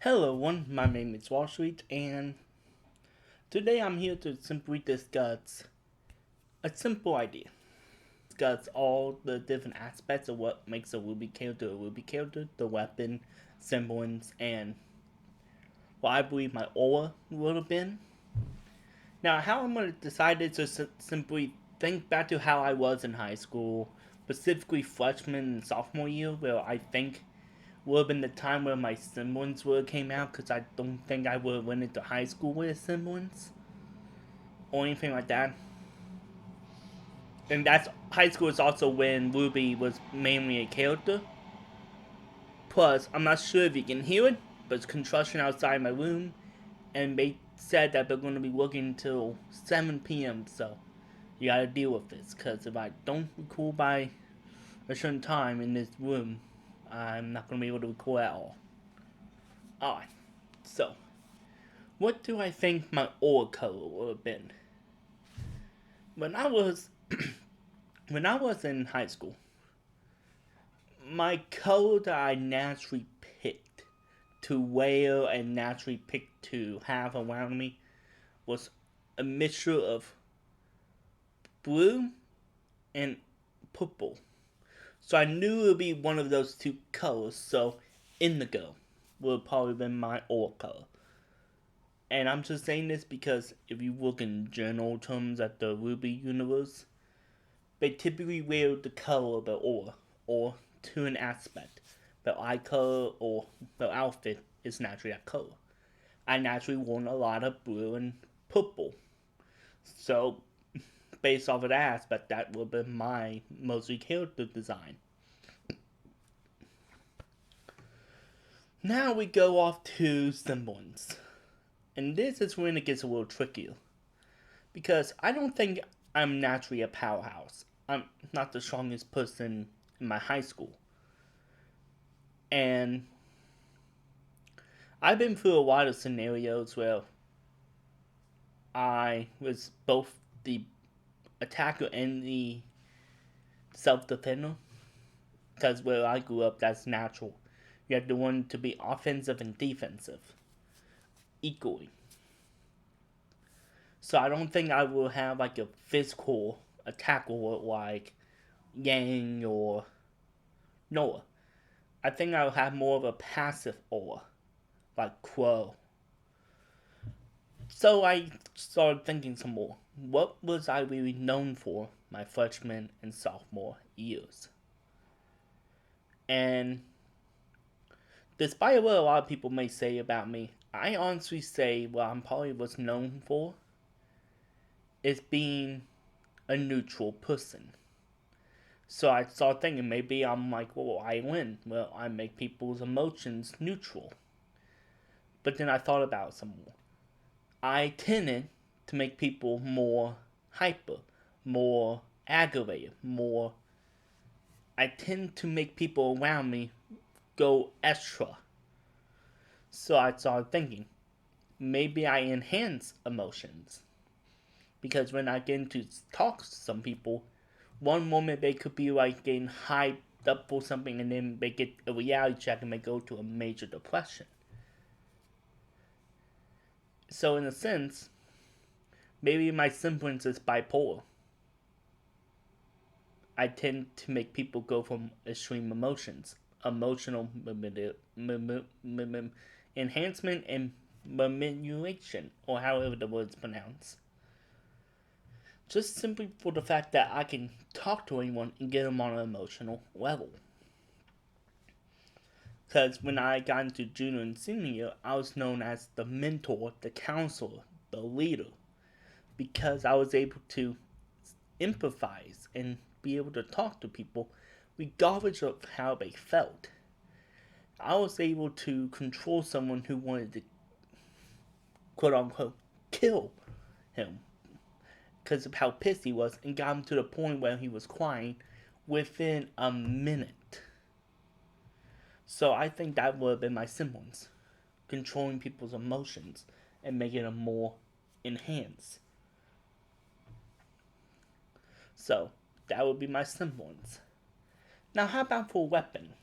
Hello everyone, my name is WalStreet, and today I'm here to simply discuss a simple idea. Discuss all the different aspects of what makes a RWBY character a RWBY character, the weapon, semblance, and what I believe my aura would have been. Now, how I'm going to decide is to simply think back to how I was in high school, specifically freshman and sophomore year, where I think would have been the time where my semblance would have came out, because I don't think I would have went into high school with a semblance or anything like that. And that's high school is also when RWBY was mainly a character. Plus, I'm not sure if you can hear it, but it's construction outside my room, and they said that they're going to be working until 7 p.m. So you gotta deal with this, because if I don't record by a certain time in this room, I'm not going to be able to record at all. Alright, so what do I think my aura color would have been? When I was when I was in high school, my color that I naturally picked to wear and naturally picked to have around me was a mixture of blue and purple. So I knew it would be one of those two colors, so indigo would have probably been my aura color. And I'm just saying this because if you look in general terms at the RWBY universe, they typically wear the color of their aura, or to an aspect. Their eye color or their outfit is naturally that color. I naturally worn a lot of blue and purple. So, based off of that aspect, that would have been my mostly character design. Now we go off to semblance. And this is when it gets a little trickier. Because I don't think I'm naturally a powerhouse. I'm not the strongest person in my high school. And I've been through a lot of scenarios where I was both the attacker and the self defender. Because where I grew up, that's natural. You have to learn to be offensive and defensive equally. So I don't think I will have like a physical attacker like Yang or Noah. I think I'll have more of a passive aura, like Crow. So I started thinking some more. What was I really known for my freshman and sophomore years? And despite what a lot of people may say about me, I honestly say what I'm probably was known for is being a neutral person. So I started thinking maybe I'm like, well, I win. Well, I make people's emotions neutral. But then I thought about it some more. I tended to make people more hyper, more aggravated, more. I tend to make people around me go extra. So I started thinking, maybe I enhance emotions. Because when I get into talks to some people, one moment they could be like getting hyped up for something, and then they get a reality check and they go to a major depression. So in a sense, maybe my semblance is bipolar. I tend to make people go from extreme emotions, emotional enhancement and manipulation, or however the word's pronounced. Just simply for the fact that I can talk to anyone and get them on an emotional level. Because when I got into junior and senior year, I was known as the mentor, the counselor, the leader. Because I was able to empathize and be able to talk to people regardless of how they felt. I was able to control someone who wanted to, quote unquote, kill him because of how pissed he was, and got him to the point where he was crying within a minute. So I think that would have been my semblance, controlling people's emotions and making them more enhanced. So that would be my semblance. Now, how about for weapon?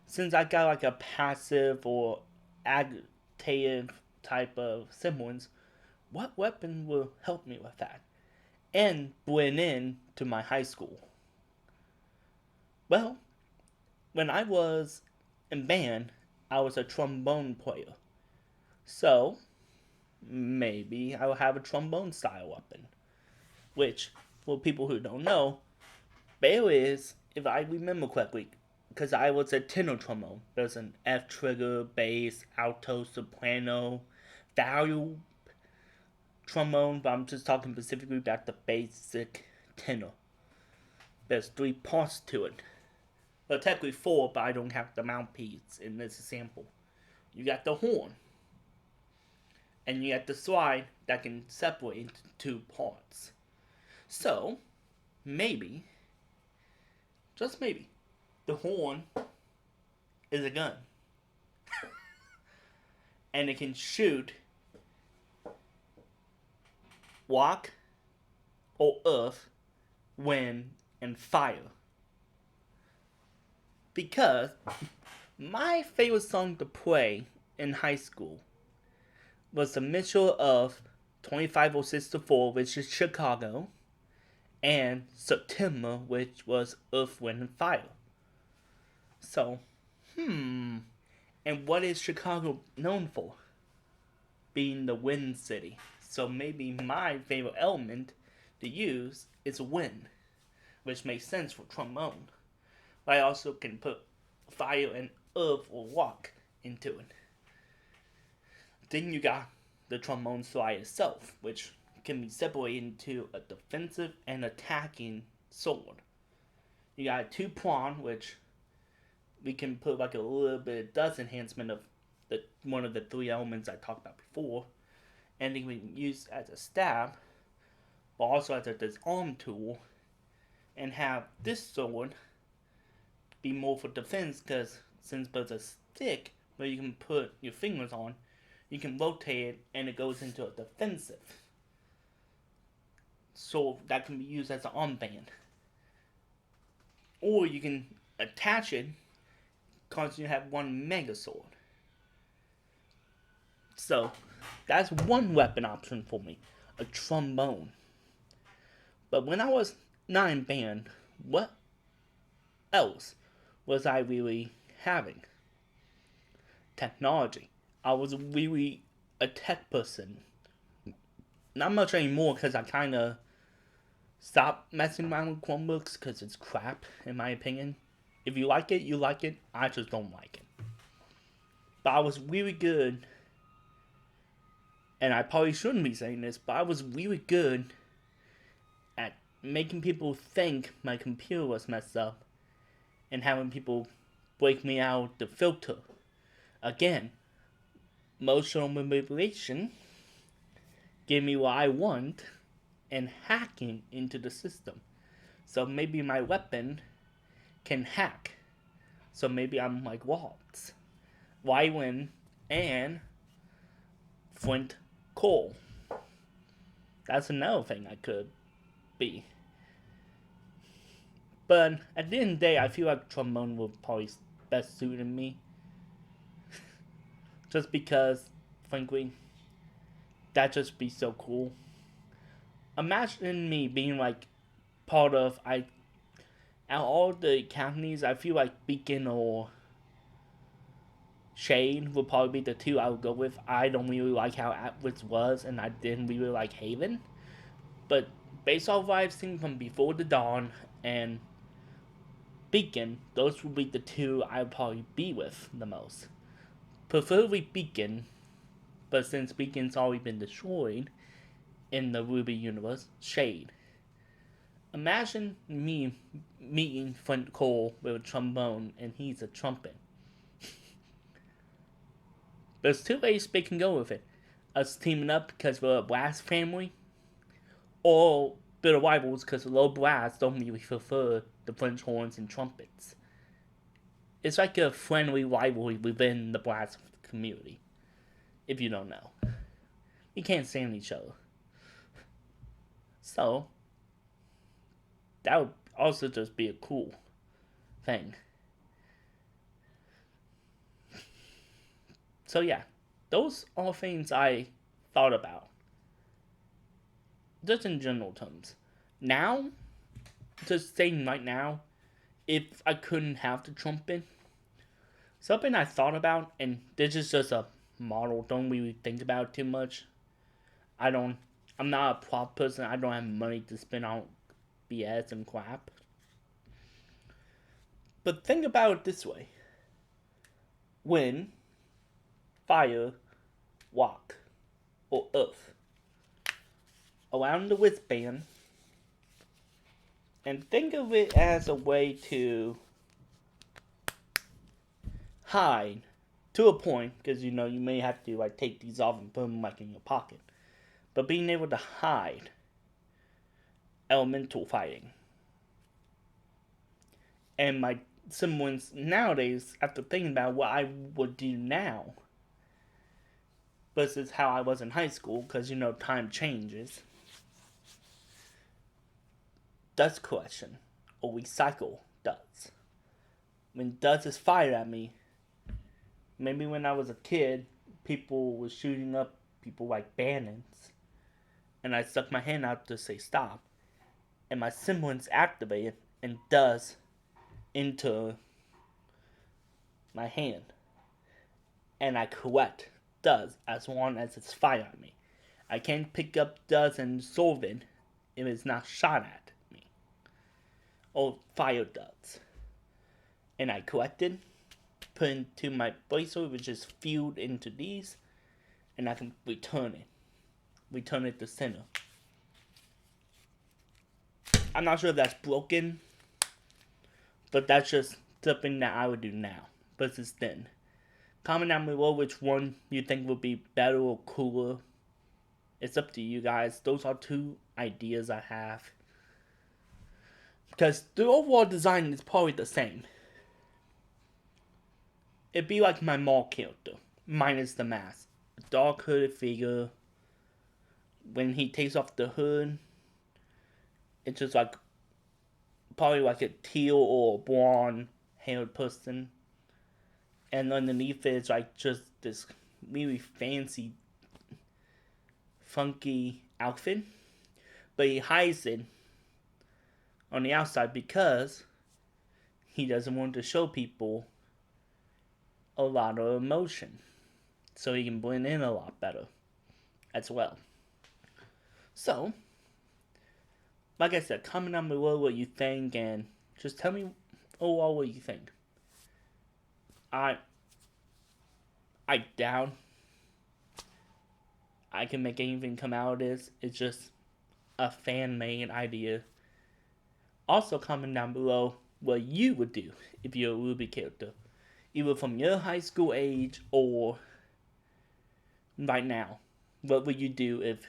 Since I got like a passive or agitative type of semblance, what weapon will help me with that and blend in to my high school? Well, when I was in band, I was a trombone player. So, maybe I will have a trombone style weapon. Which, for people who don't know, bass is, if I remember correctly, because I was a tenor trombone. There's an F trigger, bass, alto, soprano, value trombone, but I'm just talking specifically about the basic tenor. There's 3 parts to it. Well, technically 4, but I don't have the mouthpiece in this example. You got the horn, and you got the slide that can separate into 2 parts. So, maybe, just maybe, the horn is a gun. And it can shoot rock or earth, wind, and fire. Because my favorite song to play in high school was the mixture of 2506-4, which is Chicago, and September, which was Earth, Wind, and Fire. So, and what is Chicago known for? Being the wind city. So maybe my favorite element to use is wind, which makes sense for trombone. But I also can put fire and earth or rock into it. Then you got the trombone slide itself, which can be separated into a defensive and attacking sword. You got a 2-prong, which we can put like a little bit of dust enhancement of one of the 3 elements I talked about before, and it can be used as a stab, but also as a disarm tool, and have this sword be more for defense, because since there's a stick where you can put your fingers on, you can rotate it and it goes into a defensive. So that can be used as an armband. Or you can attach it because you have one mega sword. So that's one weapon option for me, a trombone. But when I was not in band, what else was I really having? Technology. I was really a tech person. Not much anymore because I kind of stopped messing around with Chromebooks because it's crap, in my opinion. If you like it, you like it. I just don't like it. But I was really good, and I probably shouldn't be saying this, but I was really good at making people think my computer was messed up and having people break me out the filter. Again, emotional manipulation, give me what I want, and hacking into the system. So maybe my weapon can hack. So maybe I'm like Waltz, Wyland, and Flint Cole. That's another thing I could be. But at the end of the day, I feel like trombone would probably best suit me. Just because, frankly, that'd just be so cool. Imagine me being like part of, out of all the companies, I feel like Beacon or Shade would probably be the 2 I would go with. I don't really like how Atlas was, and I didn't really like Haven. But based off what I've seen from Before the Dawn and Beacon, those would be the 2 I would probably be with the most. Preferably Beacon, but since Beacon's already been destroyed in the RWBY universe, Shade. Imagine me meeting Flint Cole with a trombone and he's a trumpet. There's 2 ways they can go with it. Us teaming up because we're a blast family, or bitter rivals because low blasts don't really prefer the French horns and trumpets. It's like a friendly rivalry within the blast community, if you don't know. We can't stand each other. So, that would also just be a cool thing. So yeah, those are things I thought about. Just in general terms. Now, just saying right now, if I couldn't have the trumpet, something I thought about, and this is just a model, don't really think about it too much. I'm not a prop person, I don't have money to spend on BS and crap. But think about it this way. Wind, fire, walk, or earth. Around the wristband, and think of it as a way to hide to a point, because you may have to like take these off and put them like in your pocket, but being able to hide elemental fighting. And my siblings nowadays, after thinking about what I would do now versus how I was in high school, because time changes. Dust collection or recycle dust. When dust is fired at me, maybe when I was a kid, people were shooting up people like bandits, and I stuck my hand out to say stop, and my siblings activated and dust into my hand, and I collect dust as long as it's fired at me. I can't pick up dust and solve it if it's not shot at me or fire dust. And I collected, put into my bracelet, which is filled into these, and I can return it to center. I'm not sure if that's broken, but that's just something that I would do now versus then. Comment down below which one you think would be better or cooler. It's up to you guys. Those are two ideas I have. Because the overall design is probably the same. It'd be like my mall character, minus the mask. A dark hooded figure. When he takes off the hood, it's just like probably like a teal or blonde haired person. And underneath it is like just this really fancy, funky outfit. But he hides it on the outside because he doesn't want to show people a lot of emotion. So he can blend in a lot better as well. So, like I said, comment down below what you think and just tell me overall what you think. I doubt I can make anything come out of this. It's just a fan-made idea. Also, comment down below what you would do if you're a RWBY character. Either from your high school age or right now. What would you do if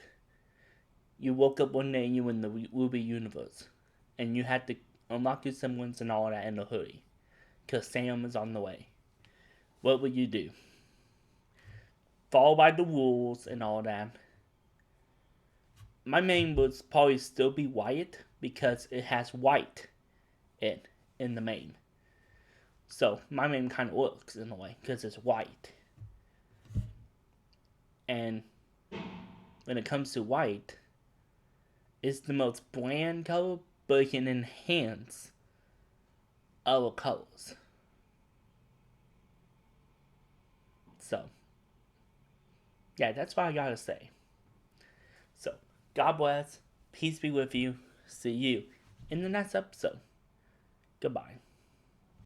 you woke up one day and you were in the RWBY universe and you had to unlock your semblance and all that in a hurry because Sam is on the way? What would you do? Follow by the rules and all that. My main would probably still be white because it has white in the main. So my main kind of works in a way because it's white. And when it comes to white, it's the most bland color, but it can enhance other colors. So, yeah, that's what I gotta say. So, God bless, peace be with you, see you in the next episode. Goodbye.